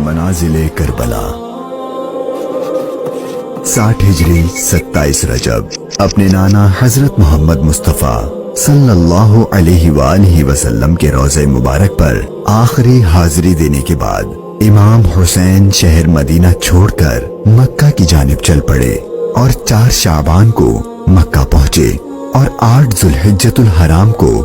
मनाजिले Karbala. 60 हिजरी 27 रजब अपने नाना हजरत मोहम्मद मुस्तफ़ा सल्लल्लाहु अलैहि वसल्लम के रोज़े मुबारक पर आखिरी हाजिरी देने के बाद इमाम हुसैन शहर मदीना छोड़कर मक्का की जानिब चल पड़े और 4 शाबान को मक्का पहुंचे और 8 जुल्हिज्जतुल हराम को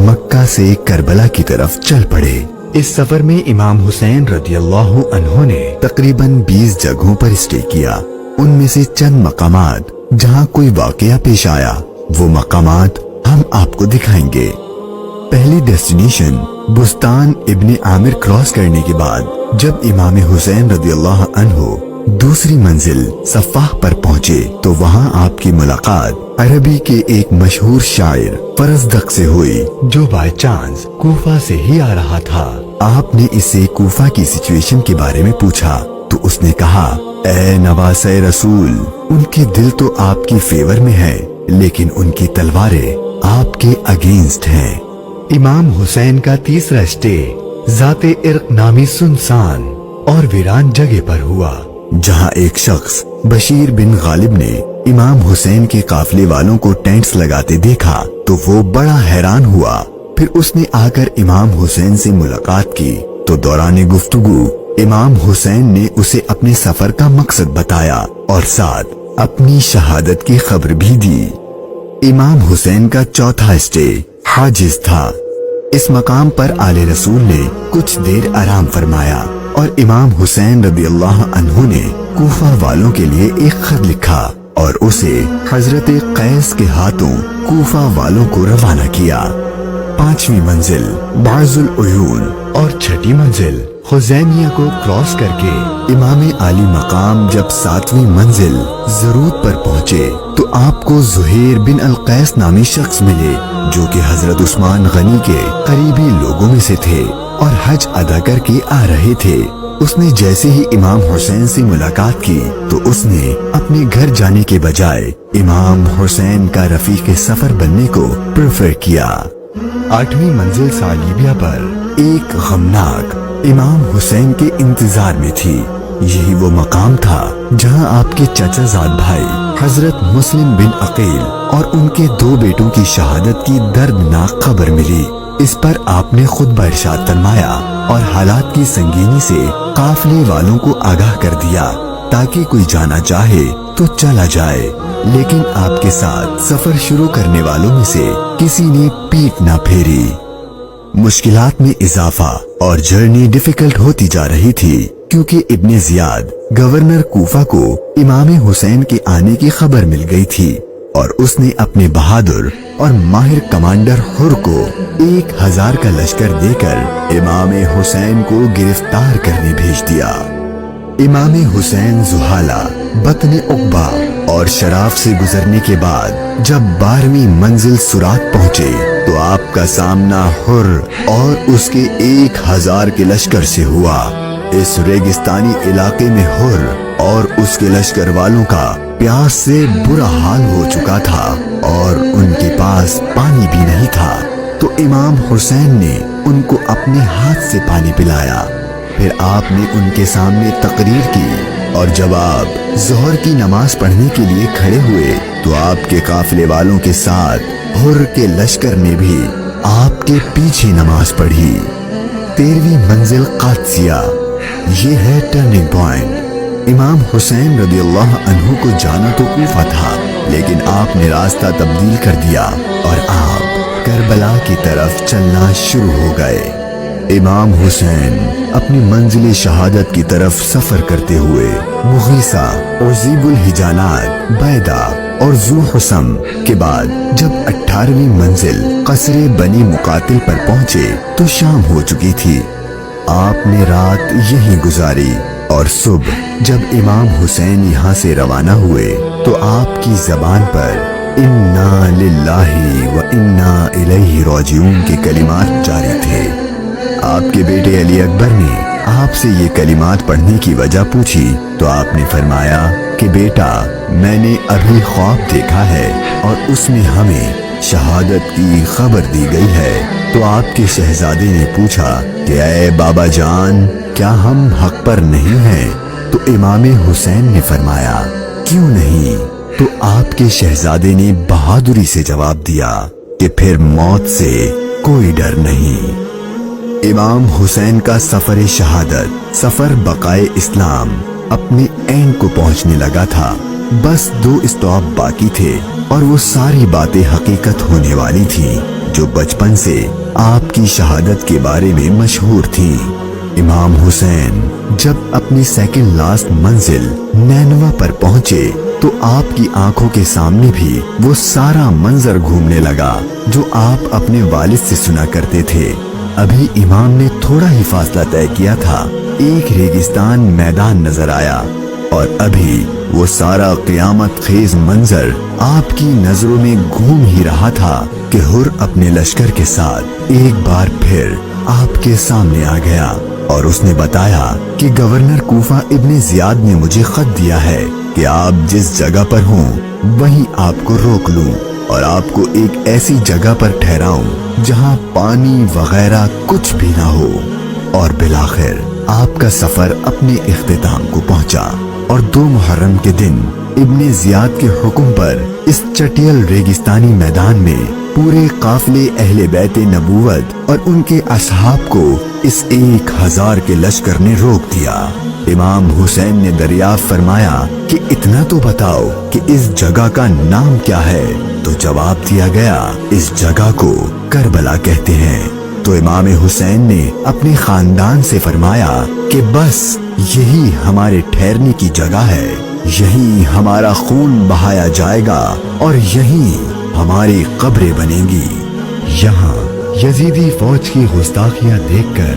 मक्का से करबला की तरफ चल पड़े। इस सफर में इमाम हुसैन रदियल्लाहु अन्हु ने तकरीबन 20 जगहों पर स्टे किया। उनमें से चंद मकामात जहां कोई वाकया पेश आया वो मकामात हम आपको दिखाएंगे। पहली डेस्टिनेशन बुस्तान इब्ने आमिर क्रॉस करने के बाद जब इमाम हुसैन रदियल्लाहु अन्हु दूसरी मंजिल सफ़ाह पर पहुंचे तो वहां आपकी मुलाकात अरबी के एक मशहूर शायर फरजदक से हुई जो बाय चांस कूफा से ही आ रहा था। आपने इससे कूफा की सिचुएशन के बारे में पूछा तो उसने कहा, ए नवासे रसूल, उनके दिल तो आपकी फेवर में है लेकिन उनकी तलवारें आपके अगेंस्ट हैं। इमाम हुसैन का तीसरा स्टे जाते इर्क नामी सुनसान और वीरान जगह पर हुआ जहां एक शख्स बशीर बिन गालिब ने इमाम हुसैन के काफले वालों को टेंट्स लगाते देखा तो वो बड़ा हैरान हुआ। फिर उसने आकर इमाम हुसैन से मुलाकात की तो दौरान गुफ्तगू इमाम हुसैन ने उसे अपने सफर का मकसद बताया और साथ अपनी शहादत की खबर भी दी। इमाम हुसैन का चौथा स्टे हाजिज था। इस मकाम पर आले रसूल ने कुछ देर आराम फरमाया और इमाम हुसैन रदियल्लाहु अन्हु ने कूफा वालों के लिए एक खत लिखा और उसे हजरत कैस के हाथों कूफा वालों को रवाना किया। 5वीं मंजिल बाजुल उयून और 6ठी मंजिल हुसैनिया को क्रॉस करके इमाम आली मकाम जब 7वीं मंजिल जरूद पर पहुँचे तो आपको जुहैर बिन अल कैस नामी शख्स मिले जो कि हजरत उस्मान गनी के करीबी लोगों में से थे और हज अदा करके आ रहे थे। उसने जैसे ही इमाम हुसैन से मुलाकात की तो उसने अपने घर जाने के बजाय इमाम हुसैन का रफीक सफर बनने को प्रेफर किया। 8वीं मंजिल सालिबिया पर एक गमनाक इमाम हुसैन के इंतजार में थी। यही वो मकाम था जहां आपके चचाजाद भाई हजरत मुस्लिम बिन अकील और उनके 2 बेटों की शहादत की दर्दनाक खबर मिली। इस पर आपने खुद इरशाद फरमाया और हालात की संगीनी से काफले वालों को आगाह कर दिया ताकि कोई जाना चाहे तो चला जाए, लेकिन आपके साथ सफर शुरू करने वालों में से किसी ने पीठ न फेरी। मुश्किलात में इजाफा और जर्नी डिफिकल्ट होती जा रही थी क्योंकि इब्ने जियाद गवर्नर कूफा को इमाम हुसैन के आने की खबर मिल गई थी और उसने अपने बहादुर और माहिर कमांडर हुर को 1000 का लश्कर देकर इमाम हुसैन को गिरफ्तार करने भेज दिया। इमाम हुसैन जुहाला, बतन उक्बा और शराफ से गुजरने के बाद जब 12वीं मंजिल सुरात पहुँचे तो आपका सामना हुर और उसके 1000 के लश्कर से हुआ। इस रेगिस्तानी इलाके में हुर और उसके लश्कर वालों का प्यास से बुरा हाल हो चुका था और उनके पास पानी भी नहीं था तो इमाम हुसैन ने उनको अपने हाथ से पानी पिलाया। फिर आपने उनके सामने तकरीर की और जब आप जोहर की नमाज पढ़ने के लिए खड़े हुए तो आपके काफिले वालों के साथ हुर के लश्कर ने भी आपके पीछे नमाज पढ़ी। 13वीं मंजिल कादसिया, ये है टर्निंग पॉइंट। इमाम हुसैन रदियल्लाहु अन्हु को जाना तो कूफा था लेकिन आपने रास्ता तब्दील कर दिया और आप करबला की तरफ चलना शुरू हो गए। इमाम हुसैन अपनी मंजिल शहादत की तरफ सफर करते हुए मुगीसा, उज़ीबुल हिजानात, बैदा और ज़ू हुसम के बाद जब 18वीं मंजिल कसरे बनी मुकातिल पर पहुंचे तो शाम हो चुकी थी। आपने रात यहीं गुजारी और सुबह जब इमाम हुसैन यहाँ से रवाना हुए तो आपकी जबान पर इन्ना लिल्लाहि व इन्ना इलैहि राजिऊन के कलिमात जारी थे। आपके बेटे अली अकबर ने आपसे ये कलिमात पढ़ने की वजह पूछी तो आपने फरमाया कि बेटा, मैंने अभी ख्वाब देखा है और उसमें हमें शहादत की खबर दी गई है। तो आपके शहजादे ने पूछा कि ऐ बाबा जान, کیا ہم حق پر نہیں ہیں؟ تو امام حسین نے فرمایا کیوں نہیں؟ تو آپ کے شہزادے نے بہادری سے جواب دیا کہ پھر موت سے کوئی ڈر نہیں۔ امام حسین کا سفر شہادت، سفر بقائے اسلام اپنے اینڈ کو پہنچنے لگا تھا۔ بس 2 اسٹاپ باقی تھے اور وہ ساری باتیں حقیقت ہونے والی تھیں جو بچپن سے آپ کی شہادت کے بارے میں مشہور تھیں۔ امام حسین جب اپنی سیکنڈ لاسٹ منزل نینوا پر پہنچے تو آپ کی آنکھوں کے سامنے بھی وہ سارا منظر گھومنے لگا جو آپ اپنے والد سے سنا کرتے تھے۔ ابھی امام نے تھوڑا ہی فاصلہ طے کیا تھا، ایک ریگستان میدان نظر آیا اور ابھی وہ سارا قیامت خیز منظر آپ کی نظروں میں گھوم ہی رہا تھا کہ ہر اپنے لشکر کے ساتھ ایک بار پھر آپ کے سامنے آ گیا اور اس نے بتایا کہ گورنر کوفہ ابن زیاد نے مجھے خط دیا ہے کہ آپ جس جگہ پر ہوں وہیں آپ کو روک لوں اور آپ کو ایک ایسی جگہ پر ٹھہراؤں جہاں پانی وغیرہ کچھ بھی نہ ہو۔ اور بالآخر آپ کا سفر اپنے اختتام کو پہنچا اور 2 محرم کے دن ابن زیاد کے حکم پر اس چٹیل ریگستانی میدان میں پورے قافلے اہل بیت نبوت اور ان کے اصحاب کو اس 1000 کے لشکر نے روک دیا۔ امام حسین نے دریافت فرمایا کہ اتنا تو بتاؤ کہ اس جگہ کا نام کیا ہے؟ تو جواب دیا گیا اس جگہ کو کربلا کہتے ہیں۔ تو امام حسین نے اپنے خاندان سے فرمایا کہ بس یہی ہمارے ٹھہرنے کی جگہ ہے، یہیں ہمارا خون بہایا جائے گا اور یہیں ہماری قبریں بنیں گی۔ یہاں یزیدی فوج کی گستاخیاں دیکھ کر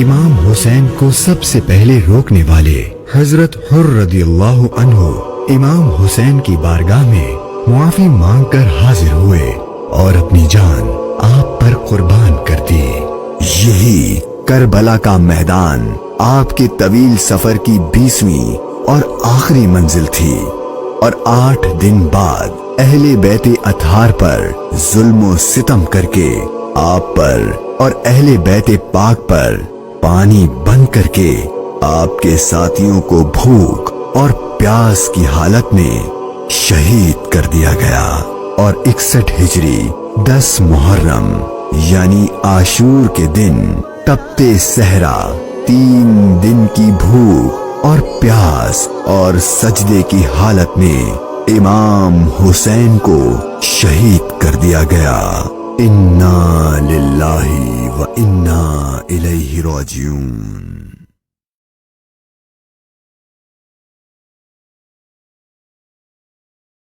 امام حسین کو سب سے پہلے روکنے والے حضرت حر رضی اللہ عنہ امام حسین کی بارگاہ میں معافی مانگ کر حاضر ہوئے اور اپنی جان آپ پر قربان کر دی۔ یہی کربلا کا میدان آپ کے طویل سفر کی 20ویں اور آخری منزل تھی اور 8 دن بعد اہل بیت اطہار پر ظلم و ستم کر کے آپ پر اور اہل بیت پاک پر پانی بند کر کے آپ کے ساتھیوں کو بھوک اور پیاس کی حالت میں شہید کر دیا گیا۔ اور 61 ہجری 10 محرم یعنی عاشور کے دن تپتے صحرا 3 دن کی بھوک اور پیاس اور سجدے کی حالت میں امام حسین کو شہید کر دیا گیا۔ انا للہ و انا الیہ راجعون۔